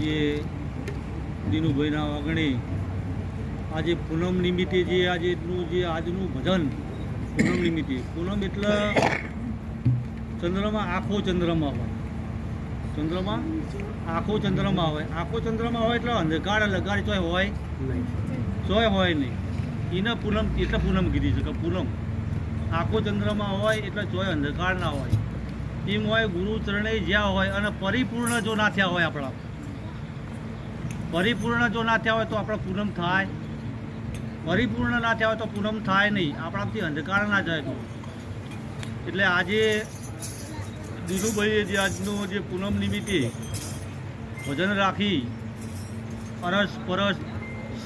જે દિનુભાઈના વાગણે આજે પૂનમ નિમિત્તે જે આજનું ભજન પૂનમ નિમિત્તે, પૂનમ એટલે ચંદ્રમાં આખો ચંદ્રમાં હોય, ચંદ્રમાં આખો ચંદ્રમાં હોય, આખો ચંદ્રમાં હોય એટલે અંધકાર લગાડી ચોય હોય ચોય હોય નહીં. એને પૂનમ એટલે પૂનમ કીધી છે કે પૂનમ આખો ચંદ્રમાં હોય એટલે ચોય અંધકાર ના હોય. એમ હોય ગુરુ ચરણે જ્યાં હોય અને પરિપૂર્ણ જો ના થયા હોય, આપણા પરિપૂર્ણ જો ના થયા હોય તો આપણે પૂનમ થાય, પરિપૂર્ણ ના થયા હોય તો પૂનમ થાય નહીં, આપણાથી અંધકાર ના જાય. તો એટલે આજે દિનુભાઈએ જે આજનું જે પૂનમ નિમિત્તે ભજન રાખી અરસ પરસ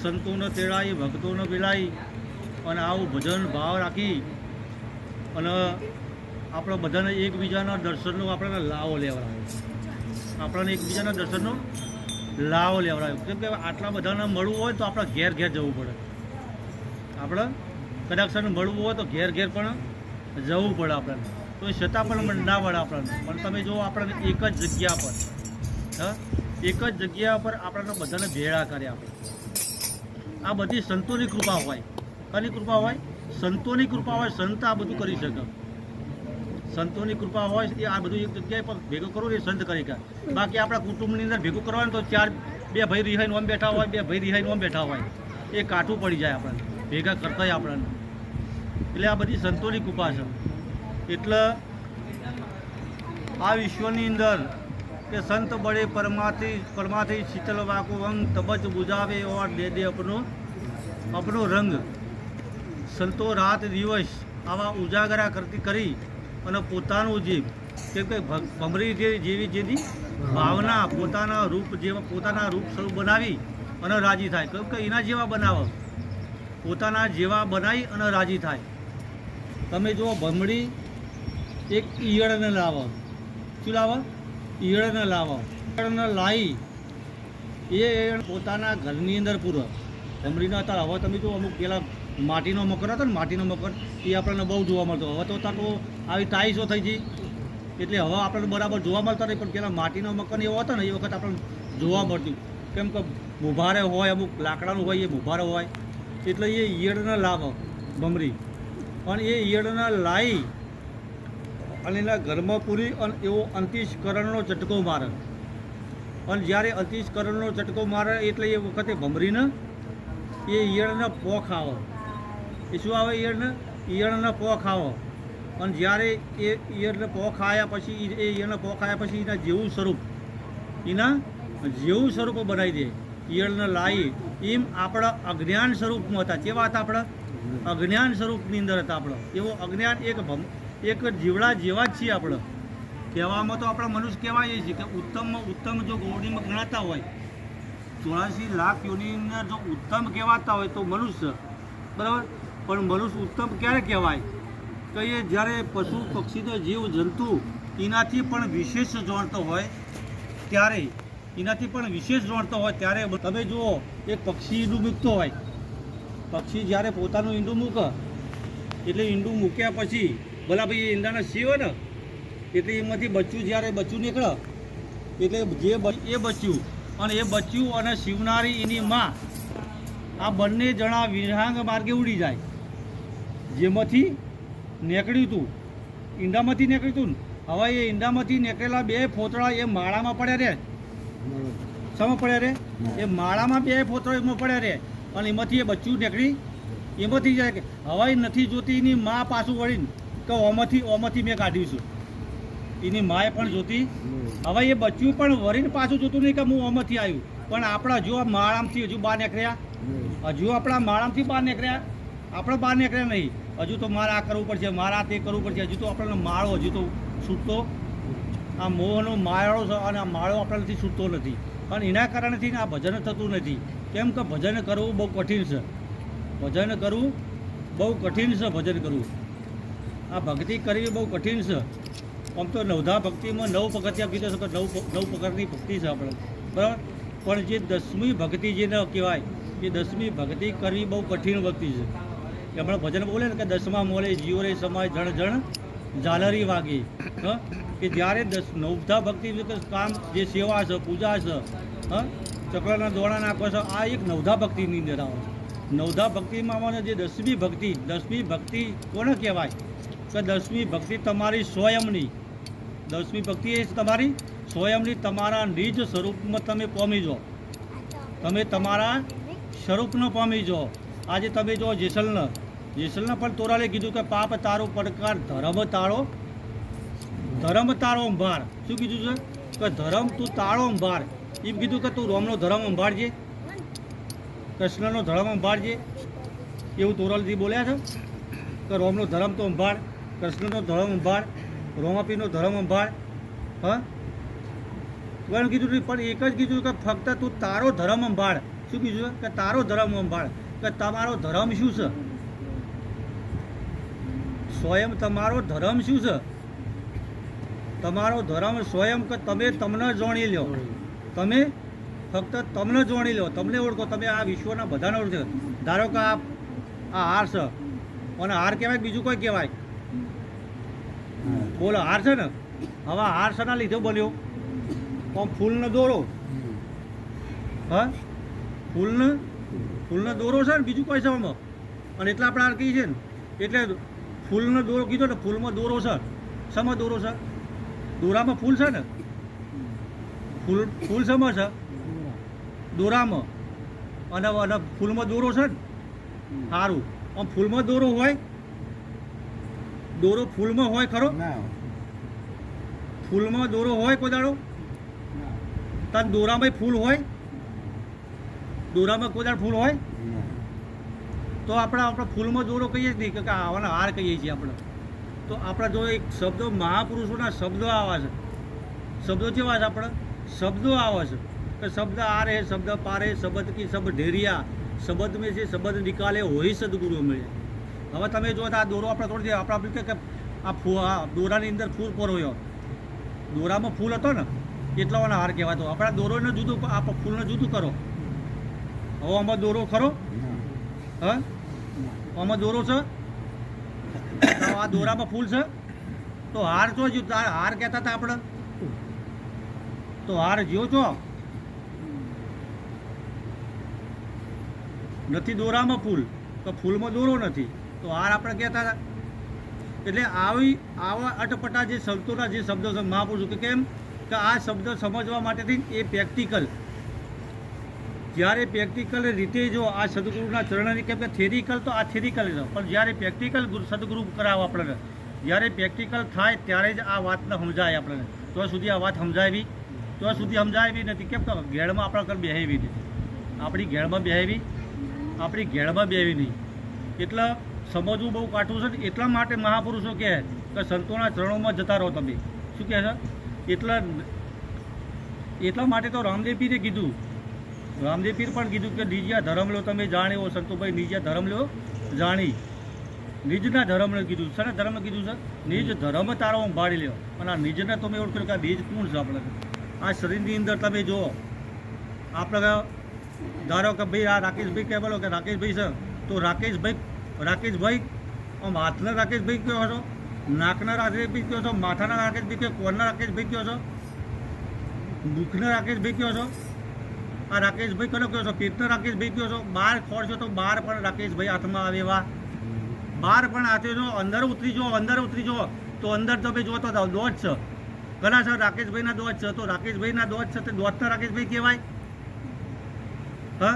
સંતોને તેડાઈ ભક્તોને પેલાઈ અને આવું ભજન ભાવ રાખી અને આપણે બધાને એકબીજાના દર્શનનો આપણને લાવો લેવડાવ્યો, આપણને એકબીજાના દર્શનનો લાવો લેવડાવ્યો. કેમ કે આટલા બધાને મળવું હોય તો આપણે ઘેર ઘેર જવું પડે, આપણે કદાચ મળવું હોય તો ઘેર ઘેર પણ જવું પડે આપણને, તો એ છતાં પણ ના પડે આપણને. પણ તમે જો આપણને એક જ જગ્યા પર એક જ જગ્યા પર આપણને બધાને ભેળા કરે. આપણે આ બધી સંતોની કૃપા હોય. કોની કૃપા હોય? સંતોની કૃપા હોય. સંત આ બધું કરી શકે, સંતોની કૃપા હોય એ આ બધું એક જગ્યાએ પર ભેગું કરવું એ સંત કરી શકે. બાકી આપણા કુટુંબની અંદર ભેગું કરવાનું તો બે ભાઈ રિહાઈને ઓમ બેઠા હોય, બે ભાઈ રિહાઈને ઓમ બેઠા હોય, એ કાઠું પડી જાય આપણને ભેગા કરતા આપણને. એટલે આ બધી સંતોની કૃપા છે. એટલે આ વિશ્વની અંદર કે સંત બળે પરમાથી શીતલ વાકો અંગ તબજ બુજાવે ઓર દે દે અપનો રંગ. સંતો રાત દિવસ આવા ઉજાગરા કરી અને પોતાનું જે કેમ કે ભમરી જેવી જેની ભાવના પોતાના રૂપ સ્વરૂપ બનાવી અને રાજી થાય. કેમ કે એના જેવા બનાવો, પોતાના જેવા બનાવી અને રાજી થાય. તમે જુઓ ભમરી એક ઈયળને લાવો, શું લાવો? ઈયળને લાવો. ઈયળને લાવી એ પોતાના ઘરની અંદર પૂરો. ભમરીના હતા હવે તમે જો અમુક પેલા માટીનો મકર હતો ને, માટીનો મકર એ આપણને બહુ જોવા મળતો. હવે તો તો આવી ટાઈસો થઈ ગઈ એટલે હવે આપણને બરાબર જોવા મળતા નહીં. પણ પેલા માટીનો મકર એવો હતો ને એ વખત આપણને જોવા મળતું. કેમ કે મુભારે હોય, અમુક લાકડાનું હોય, એ મુભારે હોય એટલે એ ઈયળને લાવો ભમરી. અને એ ઈયળને લાવી અને એના ઘરમાં પૂરી અને એવો અંતિષ્કરણનો ઝટકો મારે. અને જ્યારે અંતિષ્કરણનો ઝટકો મારે એટલે એ વખતે ભમરીને એ ઈયળને પોખ આવે. એ શું આવે? ઈયળને પોખ આવે. અને જ્યારે એ ઈયળને પોખ આવ્યા પછી ઈયળને પોખ આવ્યા પછી એના જેવું સ્વરૂપ બનાવી દે. ઈયળને લાવી એમ આપણા અજ્ઞાન સ્વરૂપમાં હતા. કેવા હતા? આપણા અજ્ઞાન સ્વરૂપની અંદર હતા. આપણો એવો અજ્ઞાન એક જીવડા જેવા જ છીએ. આપણે કહેવામાં તો આપણા મનુષ્ય કહેવાય છે કે ઉત્તમમાં ઉત્તમ જો ગોળીમાં ગણાતા હોય, 84 લાખ યોની અંદર જો ઉત્તમ કહેવાતા હોય તો મનુષ્ય, બરાબર. પણ મનુષ્ય ઉત્તમ ક્યારે કહેવાય? કે એ જ્યારે પશુ પક્ષીનો જીવ જંતુ એનાથી પણ વિશેષ જાણતો હોય ત્યારે, એનાથી પણ વિશેષ જાણતો હોય ત્યારે. તમે જુઓ એક પક્ષી ઈંડું મૂકતો હોય, પક્ષી જ્યારે પોતાનું ઈંડું મૂકે એટલે ઈંડું મૂક્યા પછી ભલા ભાઈ એ ઈંડાના સિંહ હોય ને એટલે એમાંથી બચ્ચું નીકળે એટલે એ બચ્ચું અને એ બચ્ચું અને શિવનારી એની માં આ બંને જણા વિરહાંગ માર્ગે ઉડી જાય. જેમાંથી નીકળ્યું હતું, ઈંડામાંથી નીકળ્યું હતું ને, હવે એ ઈંડામાંથી નીકળેલા બે ફોતળા એ માળામાં પડ્યા રહે. શેમાં પડ્યા રહે? એ માળામાં બે ફોતળા એમાં પડ્યા રહે અને એમાંથી એ બચ્ચું નીકળી એમાંથી જાય કે હવાઈ નથી જોતી એની માં પાછું વળીને કે ઓમાંથી મેં કાઢ્યું છું. એની માએ પણ જોતી. હવે એ બચ્ચું પણ વળીને પાછું જોતું નહીં કે હું ઓમાંથી આવ્યું. પણ આપણા જો માળામાંથી હજુ બહાર નીકળ્યા, હજુ આપણા માળામાંથી બહાર નીકળ્યા, આપણે બહાર નીકળ્યા નહીં. હજુ તો મારે આ કરવું પડશે, મારે તે કરવું પડશે. હજુ તો આપણને માળો હજુ તો છૂટતો, આ મોહનો માળો છે અને આ માળો આપણાથી છૂટતો નથી. પણ એના કારણેથી આ ભજન થતું નથી. કેમ કે ભજન કરવું બહુ કઠિન છે. ભજન કરવું બહુ કઠિન છે. ભજન કરવું, આ ભક્તિ કરવી બહુ કઠિન છે. આમ તો નવધા ભક્તિમાં 9 પગથિયા કીધું છે કે 9 પ્રકારની ભક્તિ છે આપણે, બરાબર. પણ જે 10મી ભક્તિ જેને કહેવાય એ 10મી ભક્તિ કરવી બહુ કઠિન ભક્તિ છે. કે હમણાં ભજન બોલે ને કે 10મા મોલે જીવો રે સમાય જણ જણ ઝાલરી વાગી. કે જ્યારે 9ધા ભક્તિ કામ જે સેવા છે, પૂજા છે, હા, ચક્રના દોણા નાખો છો. આ એક નવધા ભક્તિની અંદર આવે છે. નવધા ભક્તિમાં આવે જે 10મી ભક્તિ, 10મી ભક્તિ કોને કહેવાય? કે 10મી ભક્તિ તમારી સ્વયંની, 10મી ભક્તિ એ તમારી સ્વયંની, તમારા નિજ સ્વરૂપમાં તમે પામી જાઓ. તમે તમારા સ્વરૂપને પામી જાઓ. આજે તમે જો જેસલને પણ તોરાલે કીધું કે પાપ તારો પડકાર ધર્મ તારો અંભાર. શું કીધું છે? કે ધર્મ તું તારો અંભાર. એમ કીધું કે તું રોમનો ધર્મ અંભાળજે, કૃષ્ણનો ધર્મ અંભાળજે. એવું તોરલજી બોલ્યા છે કે રોમનો ધર્મ તો અંભાળ, કૃષ્ણનો ધર્મ અંભાળ, રોમાપીનો ધર્મ અંભાળ. હા, પણ કીધું નહીં, પણ એક જ કીધું કે ફક્ત તું તારો ધર્મ અંભાળ. શું કીધું? કે તારો ધર્મ અંભાળ. કે તમારો ધર્મ શું છે? સ્વયં તમારો ધર્મ શું છે? તમારો ધર્મ સ્વયં કે તમે તમને જાણી લો. તમે ફક્ત તમને જાણી લો, તમને ઓળખો. તમે આ વિશ્વના બધાને ઓળખો. ધારો કે આ હાર છે, અને હાર કહેવાય બીજું કોઈ કહેવાય? બોલો, હાર છે ને. હવે હાર શાના લીધે બન્યો? પણ ફૂલનો દોરો. હા, ફૂલનો દોરો છે ને, બીજું કોઈ છે આમાં. અને એટલે આપણે હાર કહીએ છીએ ને. એટલે ફૂલનો દોરો કીધો ને, ફૂલમાં દોરો છે. શામાં દોરો છે? દોરામાં ફૂલ છે ને. ફૂલ શામાં છે? દોરામાં. અને ફૂલમાં દોરો છે ને. સારું, આમ ફૂલમાં દોરો હોય? દોરો ફૂલમાં હોય ખરો? ફૂલમાં દોરો હોય કોઈ દાડો? તાર દોરામાં ફૂલ હોય? દોરામાં કોઈ દાડો ફૂલ હોય? તો આપણે ફૂલમાં દોરો કહીએ જ નહીં, કે આવાના હાર કહીએ છીએ આપણે. તો આપણા જો એક શબ્દો, મહાપુરુષોના શબ્દો આવે છે. શબ્દો કેવા છે? આપણે શબ્દો આવે છે કે શબ્દ આરે, શબ્દ પારે, શબ્દ કી સબ ઢેરિયા, શબ્દ મેં છે શબ્દ નિકાલે હોય સદગુરુ મળે. હવે તમે જો આ દોરો આપણે થોડી આપણે કે આ દોરાની અંદર ફૂલ પરોયો, દોરામાં ફૂલ હતો ને, એટલો હાર કહેવાતો. આપણા દોરોને જુદું, આ ફૂલને જુદું કરો. હવે આમાં દોરો ખરો? હા, આમાં દોરો છે? આ દોરામાં ફૂલ છે? તો હાર જો હાર કહેતા હતા આપણે, તો હાર જ્યો છો નથી. દોરામાં ફૂલ, તો ફૂલમાં દોરો નથી, તો હાર આપણે કહેતા હતા. એટલે આવા અટપટા જે સંતોના જે શબ્દો છે મહાપુરુષો, કે કેમ કે આ શબ્દ સમજવા માટેથી એ પ્રેક્ટિકલ, જ્યારે પ્રેક્ટિકલ રીતે જો આ સદગુરુના ચરણની, કેમ કે થેરિકલ તો આ થેરિકલ છે, પણ જ્યારે પ્રેક્ટિકલ સદગુરુ કરાવે આપણને, જ્યારે પ્રેક્ટિકલ થાય ત્યારે જ આ વાતને સમજાય આપણને. તો સુધી આ વાત સમજાવી નથી. કેમ કે ઘેડમાં આપણા ઘર બેહેવી નથી, આપણી ઘેડમાં બેહેવી નહીં. એટલે સમજવું બહુ કાઠું છે. એટલા માટે મહાપુરુષો કહે કે સંતોના ચરણોમાં જતા રહો તમે. શું કહે છે? એટલા માટે તો રામદેવ પીરે કીધું, રામદેવ પીર પણ કીધું કે નિજ્યા ધર્મ લો તમે જાણ્યો. સંતોભાઈ નિજ્યા ધર્મ લો જાણી, નિજના ધર્મને કીધું. શાના ધર્મને કીધું છે? નિજ ધર્મ તારો સંભાળી લ્યો. અને આ નિજને તમે ઓળખો કે આ નિજ કોણ છે? આપણે આ શરીરની અંદર તમે જુઓ, આપણે ધારો કે ભાઈ આ રાકેશભાઈ કહે, બોલો કે રાકેશભાઈ છે, તો રાકેશભાઈ આમ હાથના રાકેશભાઈ કયો છો, નાકના રાકેશભાઈ કયો છો, માથાના રાકેશભાઈ કયો, કોરના રાકેશભાઈ કયો છો, મુખના રાકેશભાઈ કયો છો? આ રાકેશભાઈ કયો કહો છો? પેટના રાકેશભાઈ કયો છો? બહાર ખોરશો તો બહાર પણ રાકેશભાઈ હાથમાં આવે એવા, બહાર પણ હાથે જો અંદર ઉતરી જો તો અંદર તમે જુઓ તો દોત છે. ઘણા છે રાકેશભાઈના દોત છે, તો રાકેશભાઈના દોત છે, તો દોતના રાકેશભાઈ કહેવાય. હા,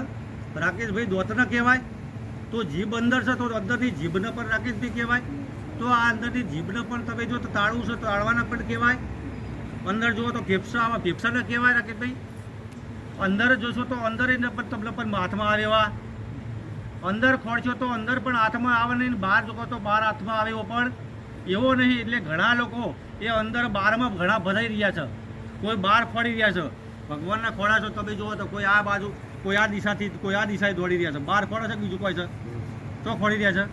રાકેશભાઈ દોતના કહેવાય. તો જીભ અંદર છે, તો અંદરની જીભને પણ રાકેશભાઈ કહેવાય. તો આ અંદરની જીભને પણ તમે જો તો તાળું છે, તો તાળવાના પણ કહેવાય. અંદર જુઓ તો ફેફસા આવે, ફેફસાને કહેવાય રાકેશભાઈ. અંદર જોશો તો અંદર પણ તમને પણ હાથમાં આવે એવા. અંદર ખોળશો તો અંદર પણ હાથમાં આવે નહીં, બહાર જોવો તો બહાર હાથમાં આવે એવો પણ એવો નહીં. એટલે ઘણા લોકો એ અંદર બહારમાં ઘણા ભરાઈ રહ્યા છે, કોઈ બહાર ફરી રહ્યા છે. ભગવાનના ખોળા છો તમે જુઓ તો કોઈ આ બાજુ, કોઈ આ દિશાથી, કોઈ આ દિશાએ દોડી રહ્યા છે. બહાર ખોળે છે, બીજું કોઈ છે તો ખોડી રહ્યા છે,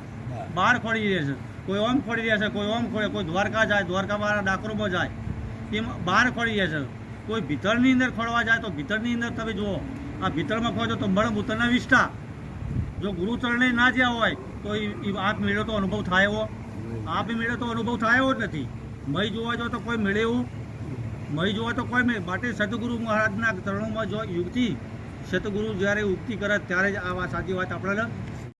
બહાર ખોડી રહ્યા છે. કોઈ ઓમ ખોડી રહ્યા છે, કોઈ ઓમ ખોડે, કોઈ દ્વારકા જાય, દ્વારકાવાળા ડાકોરમાં જાય, એમ બહાર ખોડી રહ્યા છે. કોઈ ભીતરની અંદર ખોળવા જાય તો ભીતરની અંદર તમે જુઓ, આ ભીતરમાં ખોજો તો મળમૂત્રના વિષ્ઠા. જો ગુરુચરણે ના જ્યાં હોય તો એ આપ મેળો તો અનુભવ થાય એવો, આપ મેળો તો અનુભવ થાય એવો જ નથી. મય જોવા જો તો કોઈ મેળે એવું મહી જોવા તો કોઈ નહીં. માટે સતગુરુ મહારાજના ચરણોમાં જો યુક્તિ સતગુરુ જ્યારે ઉક્તિ કરે ત્યારે જ આ સાચી વાત આપણને